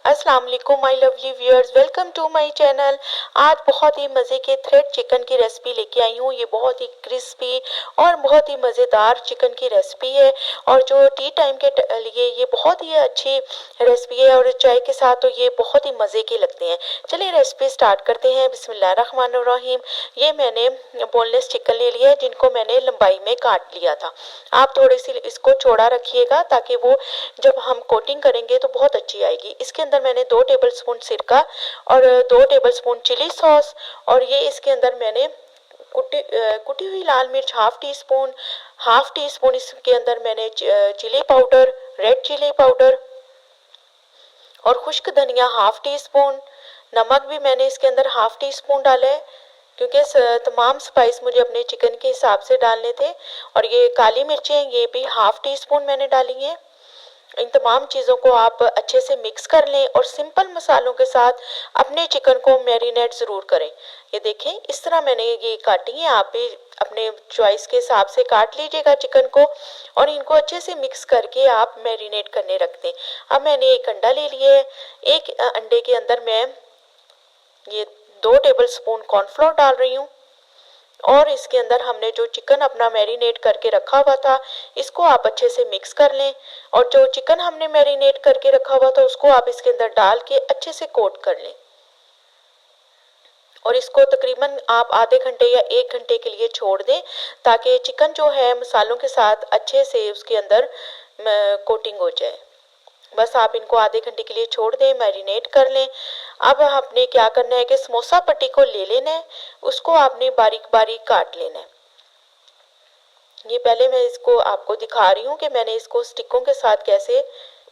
अस्सलाम वालेकुम my lovely viewers, welcome to my channel. आज बहुत ही मज़े के थ्रेड चिकन की रेसिपी लेके आई हूँ। ये बहुत ही क्रिस्पी और बहुत ही मज़ेदार चिकन की रेसिपी है और जो टी टाइम के लिए ये बहुत ही अच्छी रेसिपी है और चाय के साथ तो ये बहुत ही मज़े के लगते हैं। चलिए रेसिपी स्टार्ट करते हैं। बिस्मिल्लाहिर्रहमानिर्रहीम। ये मैंने बोनलेस चिकन ले लिया है जिनको मैंने लंबाई में काट लिया था। आप थोड़ी सी इसको चौड़ा रखिएगा ताकि वो जब हम कोटिंग करेंगे तो बहुत अच्छी आएगी। इसके अंदर मैंने 2 टेबलस्पून सिरका और 2 टेबलस्पून चिली सॉस और ये इसके अंदर मैंने कुटी हुई लाल मिर्च हाफ टी स्पून इसके अंदर मैंने chilli powder, red chilli powder और खुश्क धनिया हाफ टी स्पून। नमक भी मैंने इसके अंदर हाफ टी स्पून डाला है क्योंकि तमाम स्पाइस मुझे अपने चिकन के हिसाब से डालने थे। और ये काली मिर्चें ये भी हाफ टी स्पून मैंने डाली हैं। इन तमाम चीज़ों को आप अच्छे से मिक्स कर लें और सिंपल मसालों के साथ अपने चिकन को मैरिनेट ज़रूर करें। ये देखें इस तरह मैंने ये काटी है, आप भी अपने चॉइस के हिसाब से काट लीजिएगा चिकन को और इनको अच्छे से मिक्स करके आप मैरिनेट करने रख दें। अब मैंने एक अंडा ले लिया है। एक अंडे के अंदर मैं ये 2 टेबलस्पून कॉर्नफ्लोर डाल रही हूँ और इसके अंदर हमने जो चिकन अपना मैरिनेट करके रखा हुआ था इसको आप अच्छे से मिक्स कर लें और जो चिकन हमने मैरिनेट करके रखा हुआ था उसको आप इसके अंदर डाल के अच्छे से कोट कर लें और इसको तकरीबन आप आधे घंटे या 1 घंटे के लिए छोड़ दें ताकि चिकन जो है मसालों के साथ अच्छे से उसके अंदर कोटिंग हो जाए। बस आप इनको आधे घंटे के लिए छोड़ दें, मैरिनेट कर लें। अब आपने क्या करना है कि समोसा पट्टी को ले लेना है, उसको आपने बारीक बारीक काट लेना है। ये पहले मैं इसको आपको दिखा रही हूँ कि मैंने इसको स्टिकों के साथ कैसे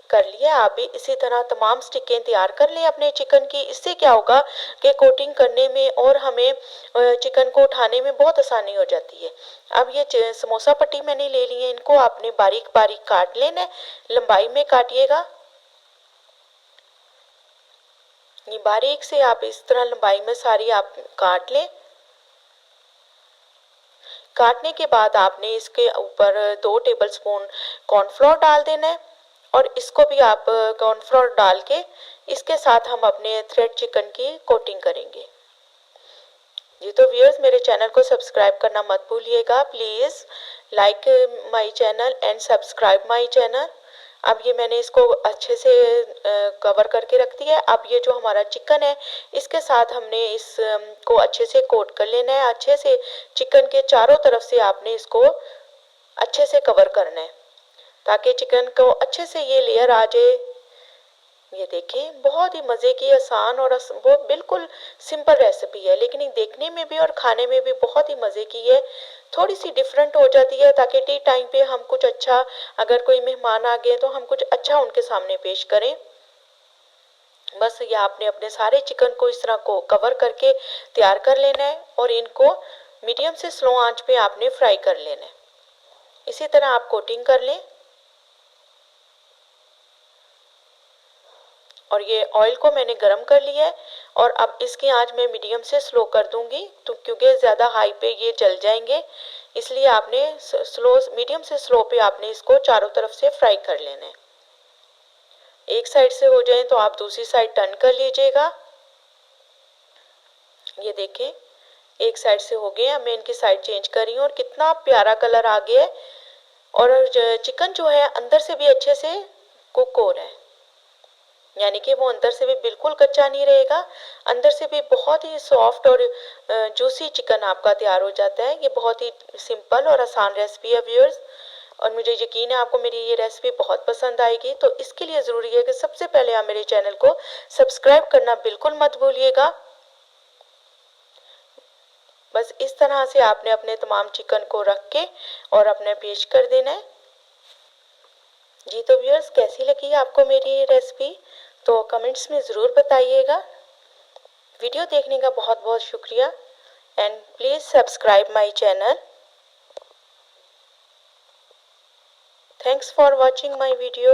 कर लिया। आप भी इसी तरह तमाम स्टिकें तैयार कर लें अपने चिकन की। इससे क्या होगा कि कोटिंग करने में और हमें चिकन को उठाने में बहुत आसानी हो जाती है। अब ये समोसा पट्टी मैंने ले ली है, इनको आपने बारीक बारीक काट लेना है, लंबाई में काटिएगा। ये बारीक से आप इस तरह लंबाई में सारी आप काट लें। काटने के बाद आपने इसके ऊपर 2 टेबलस्पून कॉर्नफ्लोर डाल देना है और इसको भी आप कॉर्नफ्लोर डाल के इसके साथ हम अपने थ्रेड चिकन की कोटिंग करेंगे। जी तो व्यूअर्स, मेरे चैनल को सब्सक्राइब करना मत भूलिएगा please. Like my channel and subscribe my channel. अब ये मैंने इसको अच्छे से कवर करके रख दिया है। अब ये जो हमारा चिकन है इसके साथ हमने इसको अच्छे से कोट कर लेना है। अच्छे से चिकन के चारों तरफ से आपने इसको अच्छे से कवर करना है ताकि चिकन को अच्छे से ये लेयर आ जाए। ये देखें बहुत ही मज़े की आसान और वो बिल्कुल सिंपल रेसिपी है लेकिन ये देखने में भी और खाने में भी बहुत ही मज़े की है। थोड़ी सी डिफरेंट हो जाती है ताकि टी टाइम पे हम कुछ अच्छा, अगर कोई मेहमान आ गए तो हम कुछ अच्छा उनके सामने पेश करें। बस ये आपने अपने सारे चिकन को इस तरह को कवर करके तैयार कर लेना है और इनको मीडियम से स्लो आंच पे आपने फ्राई कर लेना है। इसी तरह आप कोटिंग कर लें और ये ऑयल को मैंने गरम कर लिया है और अब इसकी आंच मैं मीडियम से स्लो कर दूंगी तो क्योंकि ज़्यादा हाई पे ये जल जाएंगे, इसलिए आपने मीडियम से स्लो पे आपने इसको चारों तरफ से फ्राई कर लेना है। एक साइड से हो जाए तो आप दूसरी साइड टर्न कर लीजिएगा। ये देखें एक साइड से हो गए। अब मैं इनकी साइड चेंज कर रही हूँ और कितना प्यारा कलर आ गया है और चिकन जो है अंदर से भी अच्छे से कुक हो रहा है, यानी कि वो अंदर से भी बिल्कुल कच्चा नहीं रहेगा, अंदर से भी बहुत ही सॉफ्ट और जूसी चिकन आपका तैयार हो जाता है। ये बहुत ही सिंपल और आसान रेसिपी है व्यूअर्स और मुझे यकीन है आपको मेरी ये रेसिपी बहुत पसंद आएगी। तो इसके लिए ज़रूरी है कि सबसे पहले आप मेरे चैनल को सब्सक्राइब करना बिल्कुल मत भूलिएगा। बस इस तरह से आपने अपने तमाम चिकन को रख के और अपने पेश कर देना है। जी तो व्यूअर्स, कैसी लगी आपको मेरी ये रेसिपी तो कमेंट्स में ज़रूर बताइएगा। वीडियो देखने का बहुत बहुत शुक्रिया and please subscribe my channel. Thanks for watching my video.